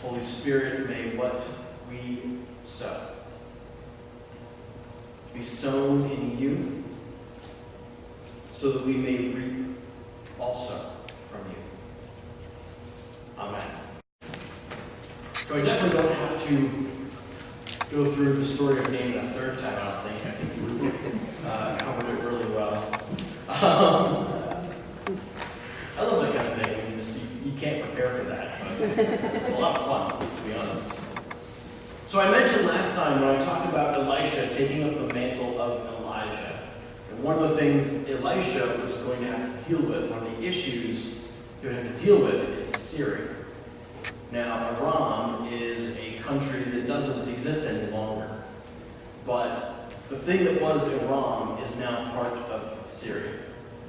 Holy Spirit, may what we sow be sown in you, so that we may reap also from you. Amen. So I definitely don't have to go through the story of Naaman a third time, I don't think. I think we covered it really well. I love that kind of thing. You can't prepare for that, but it's a lot of fun, to be honest. So I mentioned last time when I talked about Elisha taking up the mantle of Elijah. And one of the things Elisha was going to have to deal with, one of the issues he would have to deal with, is Syria. Now, Aram is a country that doesn't exist any longer. But the thing that was Aram is now part of Syria.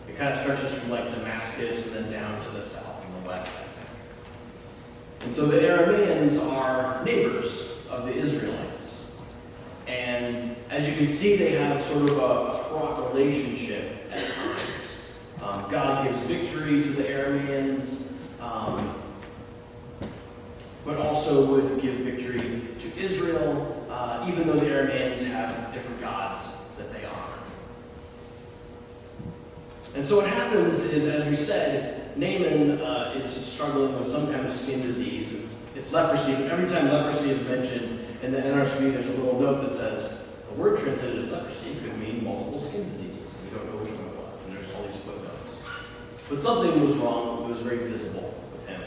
It kind of stretches from like Damascus and then down to the south and the west, I think. And so the Arameans are neighbors of the Israelites. And as you can see, they have sort of a fraught relationship at times. God gives victory to the Arameans, but also would give victory to Israel, even though the Arameans have different gods that they honor. And so what happens is, as we said, Naaman is struggling with some kind of skin disease. And it's leprosy, but every time leprosy is mentioned in the NRSV, there's a little note that says, the word translated as leprosy could mean multiple skin diseases. And we don't know which one it was, and there's all these footnotes. But something was wrong. It was very visible with him.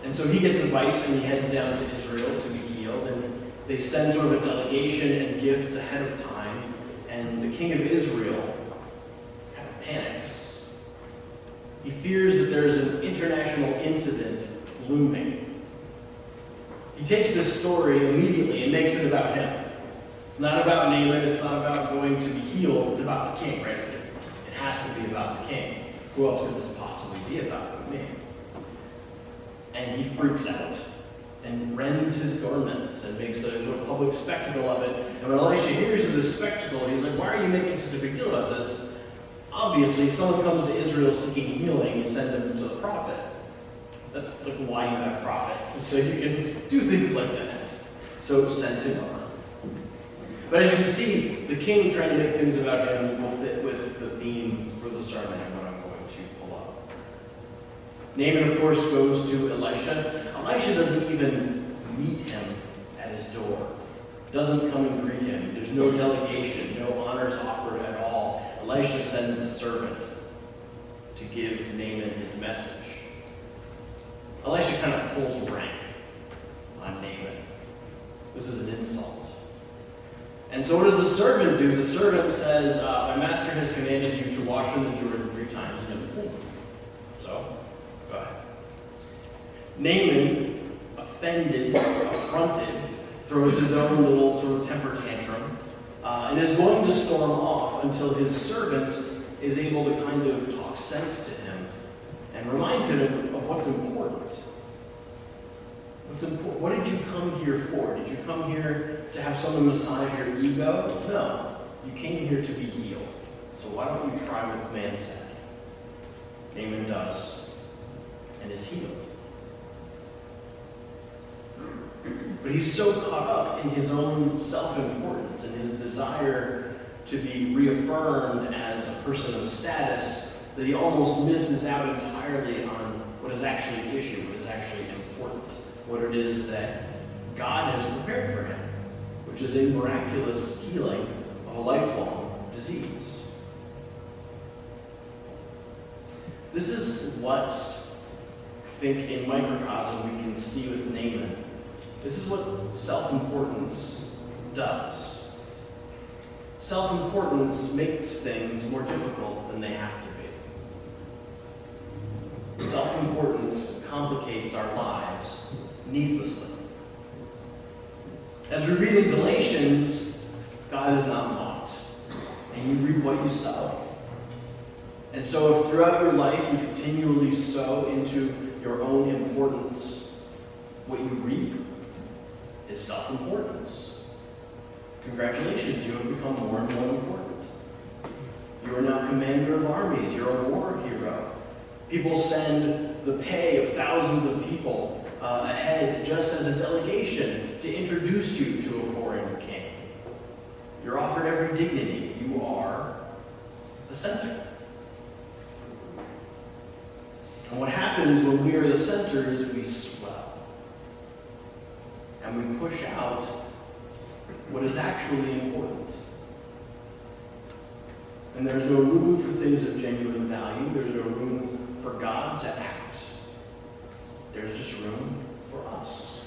And so he gets advice, and he heads down to Israel to be healed. And they send sort of a delegation and gifts ahead of time. And the king of Israel kind of panics. He fears that there's an international incident looming. He takes this story immediately and makes it about him. It's not about Naaman. It's not about going to be healed. It's about the king, right? It has to be about the king. Who else could this possibly be about but me? And he freaks out and rends his garments and makes a sort of public spectacle of it. And when Elisha hears of this spectacle, he's like, why are you making such a big deal about this? Obviously, someone comes to Israel seeking healing, you send them to the prophet. That's like why you have prophets, so you can do things like that. So send him on. But as you can see, the king trying to make things about him will fit with the theme for the sermon and what I'm going to pull up. Naaman, of course, goes to Elisha. Elisha doesn't even meet him at his door. Doesn't come and greet him. There's no delegation, no honors offered at all. Elisha sends a servant to give Naaman his message. Elisha kind of pulls rank on Naaman. This is an insult. And so what does the servant do? The servant says, my master has commanded you to wash in the Jordan 3 times and never clean. So, go ahead. Naaman, offended, affronted, throws his own little sort of temper tantrum, and is going to storm off until his servant is able to kind of talk sense to him and remind him of what's important. What's important? What did you come here for? Did you come here to have someone massage your ego? No. You came here to be healed. So why don't you try what the man said? Naaman does, and is healed. But he's so caught up in his own self-importance and his desire to be reaffirmed as a person of status that he almost misses out entirely on what is actually the issue, what is actually important, what it is that God has prepared for him, which is a miraculous healing of a lifelong disease. This is what I think in microcosm we can see with Naaman. This is what self-importance does. Self-importance makes things more difficult than they have to be. Self-importance complicates our lives needlessly. As we read in Galatians, God is not mocked, and you reap what you sow. And so if throughout your life you continually sow into your own importance, what you reap is self-importance. Congratulations, you have become more and more important. You are now commander of armies. You're a war hero. People send the pay of thousands of people ahead just as a delegation to introduce you to a foreign king. You're offered every dignity. You are the center. And what happens when we are the center is we swell. And we push out what is actually important. And there's no room for things of genuine value. There's no room for God to act. There's just room for us.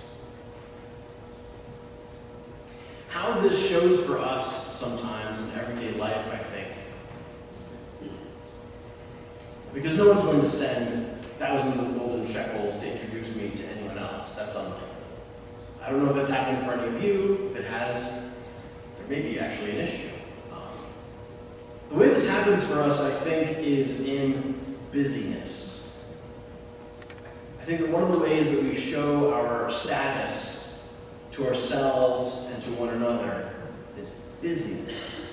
How this shows for us sometimes in everyday life, I think. Because no one's going to send thousands of golden shekels to introduce me to anyone else. That's unlikely. I don't know if that's happened for any of you. If it has, there may be actually an issue. The way this happens for us, I think, is in busyness. I think that one of the ways that we show our status to ourselves and to one another is busyness.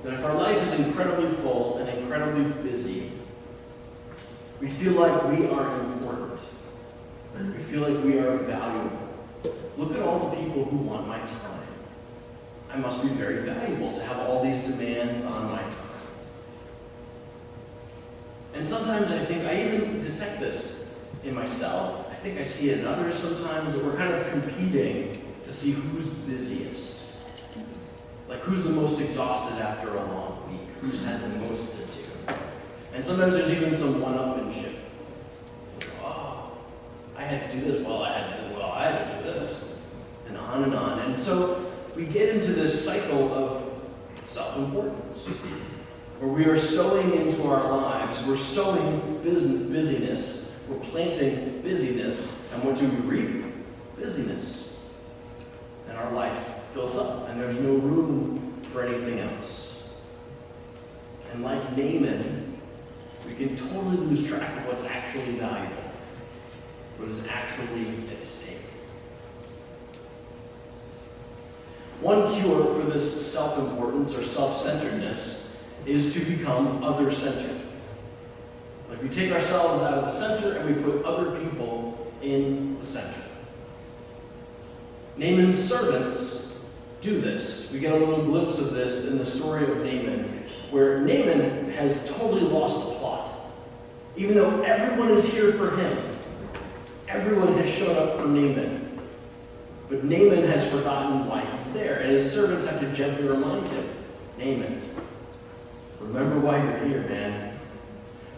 That if our life is incredibly full and incredibly busy, we feel like we are important. We feel like we are valuable. Look at all the people who want my time. I must be very valuable to have all these demands on my time. And sometimes I think I even detect this in myself. I think I see it in others sometimes, that we're kind of competing to see who's busiest. Like who's the most exhausted after a long week, who's had the most to do. And sometimes there's even some one-upmanship. Oh, I had to do this, I had to do this. And on and on. And so we get into this cycle of self-importance, where we are sowing into our lives. We're sowing busyness. We're planting busyness. And what do we reap? Busyness. And our life fills up, and there's no room for anything else. And like Naaman, we can totally lose track of what's actually valuable, what is actually at stake. One cure for this self-importance or self-centeredness is to become other-centered. Like we take ourselves out of the center and we put other people in the center. Naaman's servants do this. We get a little glimpse of this in the story of Naaman, where Naaman has totally lost the plot. Even though everyone is here for him, everyone has shown up for Naaman. But Naaman has forgotten why he's there, and his servants have to gently remind him, Naaman, remember why you're here, man.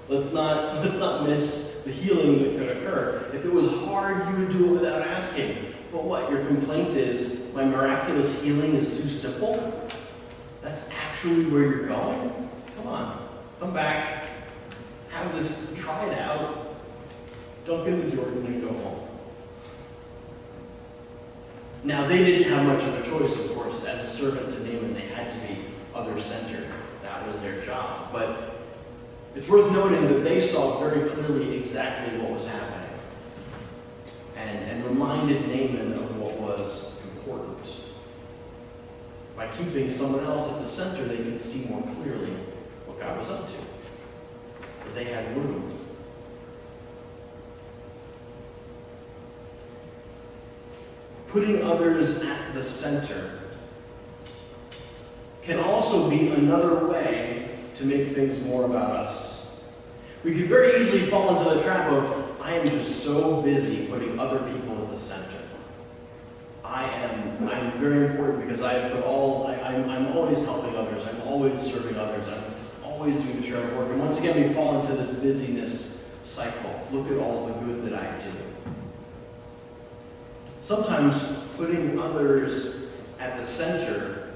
Let's not miss the healing that could occur. If it was hard, you would do it without asking. But what, your complaint is, my miraculous healing is too simple? That's actually where you're going? Come on, come back, have this tried out. Don't get the Jordan and go home. Now, they didn't have much of a choice, of course. As a servant to Naaman, they had to be other-centered. That was their job. But it's worth noting that they saw very clearly exactly what was happening and reminded Naaman of what was important. By keeping someone else at the center, they could see more clearly what God was up to, because they had room. Putting others at the center can also be another way to make things more about us. We could very easily fall into the trap of, I am just so busy putting other people at the center. I'm very important because I'm always helping others, I'm always serving others, I'm always doing charitable work. And once again, we fall into this busyness cycle. Look at all the good that I do. Sometimes putting others at the center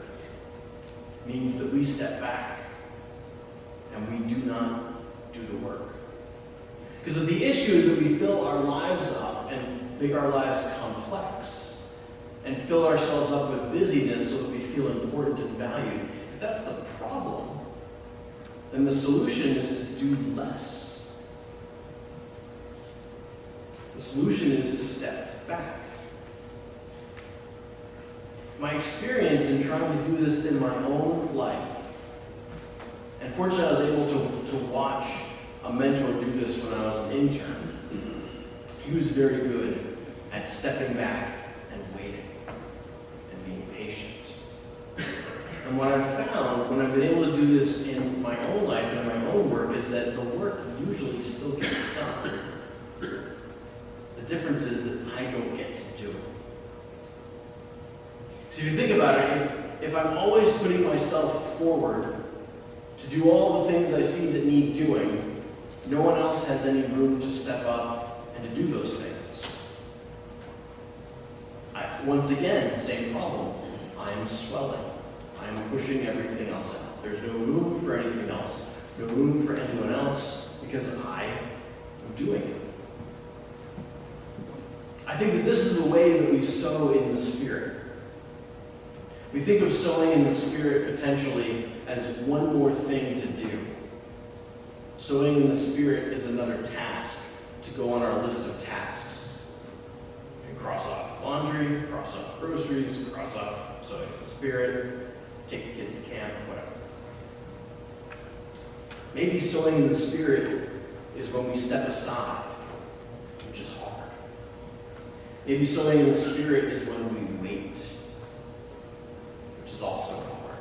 means that we step back and we do not do the work. Because if the issue is that we fill our lives up and make our lives complex and fill ourselves up with busyness so that we feel important and valued, if that's the problem, then the solution is to do less. The solution is to step back. My experience in trying to do this in my own life, and fortunately I was able to watch a mentor do this when I was an intern. he was very good at stepping back and waiting and being patient. And what I've found when I've been able to do this in my own life and in my own work is that the work usually still gets done. The difference is that I don't get to do it. So if you think about it, if I'm always putting myself forward to do all the things I see that need doing, no one else has any room to step up and to do those things. Once again, same problem. I am swelling. I am pushing everything else out. There's no room for anything else. No room for anyone else because I am doing it. I think that this is the way that we sow in the Spirit. We think of sowing in the Spirit potentially as one more thing to do. Sowing in the Spirit is another task to go on our list of tasks. You can cross off laundry, cross off groceries, cross off sowing in the Spirit, take the kids to camp, whatever. Maybe sowing in the Spirit is when we step aside, which is hard. Maybe sowing in the Spirit is when we wait, which is also hard.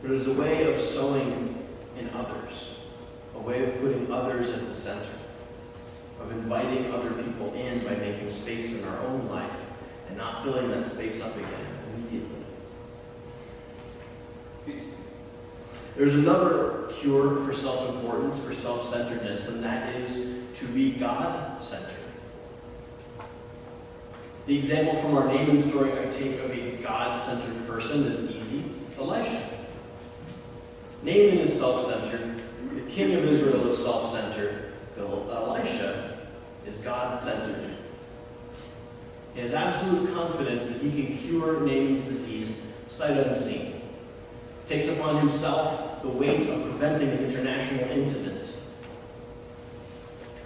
But there's a way of sowing in others, a way of putting others at the center, of inviting other people in by making space in our own life and not filling that space up again immediately. There's another cure for self-importance, for self-centeredness, and that is to be God-centered. The example from our Naaman story I take of a God-centered person is easy. It's Elisha. Naaman is self-centered. The king of Israel is self-centered. But Elisha is God-centered. He has absolute confidence that he can cure Naaman's disease sight unseen. Takes upon himself the weight of preventing an international incident.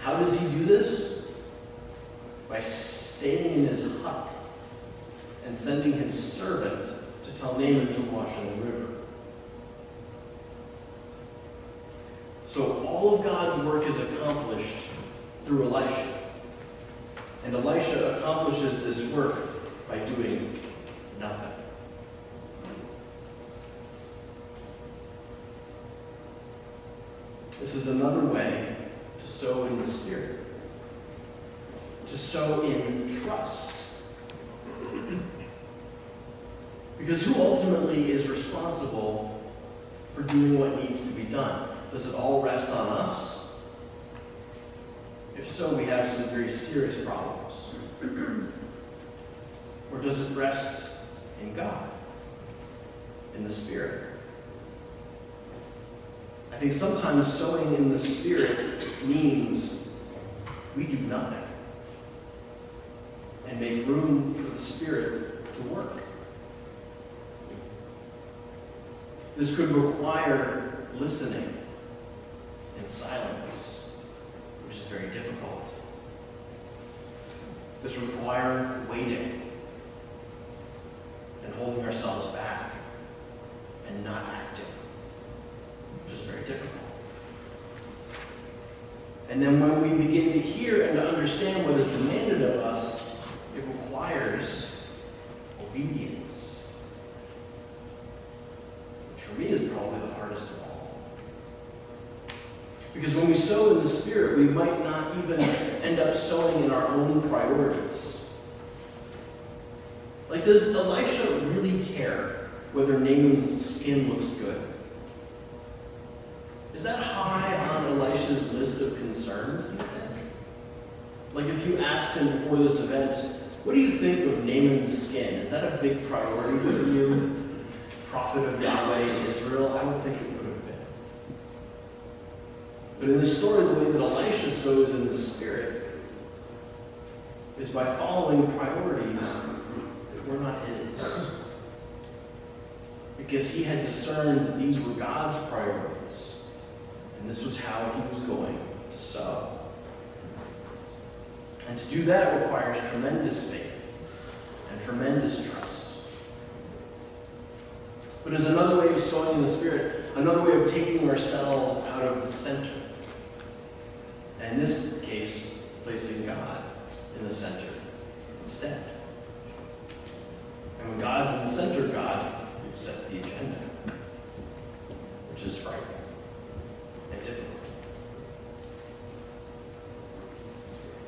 How does he do this? By staying in his hut and sending his servant to tell Naaman to wash in the river. So all of God's work is accomplished through Elisha. And Elisha accomplishes this work by doing nothing. This is another way to sow in the Spirit. To sow in trust. Because who ultimately is responsible for doing what needs to be done? Does it all rest on us? If so, we have some very serious problems. Or does it rest in God, in the Spirit? I think sometimes sowing in the Spirit means we do nothing and make room for the Spirit to work. This could require listening in silence, which is very difficult. This would require waiting and holding ourselves back and not acting, which is very difficult. And then when we begin to hear and to understand what is demanded of us, it requires obedience, which for me is probably the hardest of all. Because when we sow in the Spirit, we might not even end up sowing in our own priorities. Like, does Elisha really care whether Naaman's skin looks good? Is that high on Elisha's list of concerns, do you think? Like, if you asked him before this event, what do you think of Naaman's skin? Is that a big priority for you, prophet of Yahweh in Israel? I don't think it would have been. But in this story, the way that Elisha sows in the Spirit is by following priorities that were not his. Because he had discerned that these were God's priorities. And this was how he was going to sow. And to do that requires tremendous faith and tremendous trust. But there's another way of sowing in the Spirit, another way of taking ourselves out of the center. And in this case placing God in the center instead. And when God's in the center, God sets the agenda, which is frightening and difficult.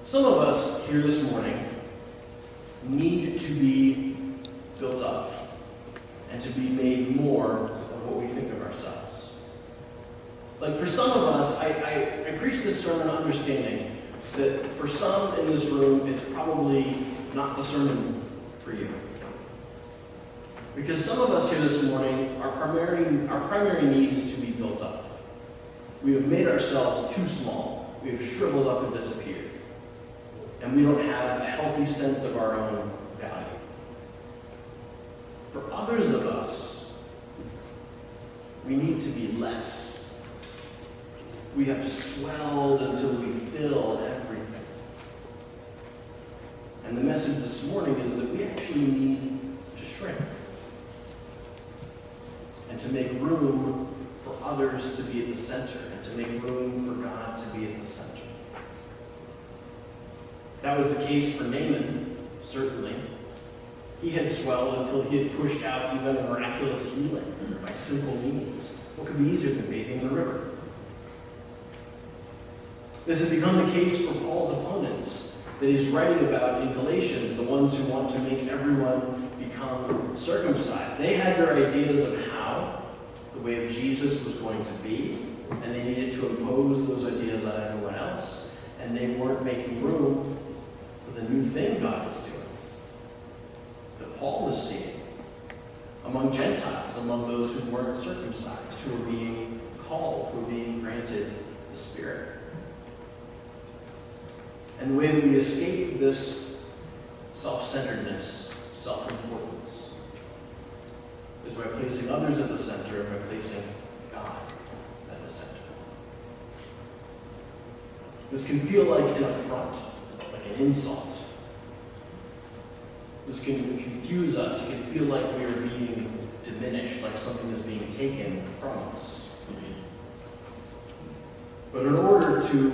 Some of us here this morning need to be built up and to be made more of what we think of ourselves. Like for some of us, I preach this sermon understanding that for some in this room, it's probably not the sermon for you. Because some of us here this morning, our primary need is to be built up. We have made ourselves too small. We have shriveled up and disappeared. And we don't have a healthy sense of our own value. For others of us, we need to be less. We have swelled until we fill everything. And the message this morning is that we actually need to shrink and to make room for others to be at the center and to make room for God to be at the center. That was the case for Naaman, certainly. He had swelled until he had pushed out even a miraculous healing by simple means. What could be easier than bathing in the river? This had become the case for Paul's opponents that he's writing about in Galatians, the ones who want to make everyone become circumcised. They had their ideas of how the way of Jesus was going to be, and they needed to impose those ideas on everyone else, and they weren't making room for the new thing God was doing, that Paul was seeing among Gentiles, among those who weren't circumcised, who were being called, who were being granted the Spirit. And the way that we escape this self-centeredness, self-importance, is by placing others at the center and by placing God at the center. This can feel like an affront, like an insult. This can confuse us. It can feel like we are being diminished, like something is being taken from us. But in order to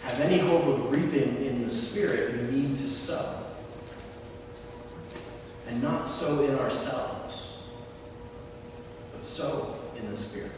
have any hope of reaping in the Spirit, we need to sow. And not sow in ourselves, but sow in the Spirit.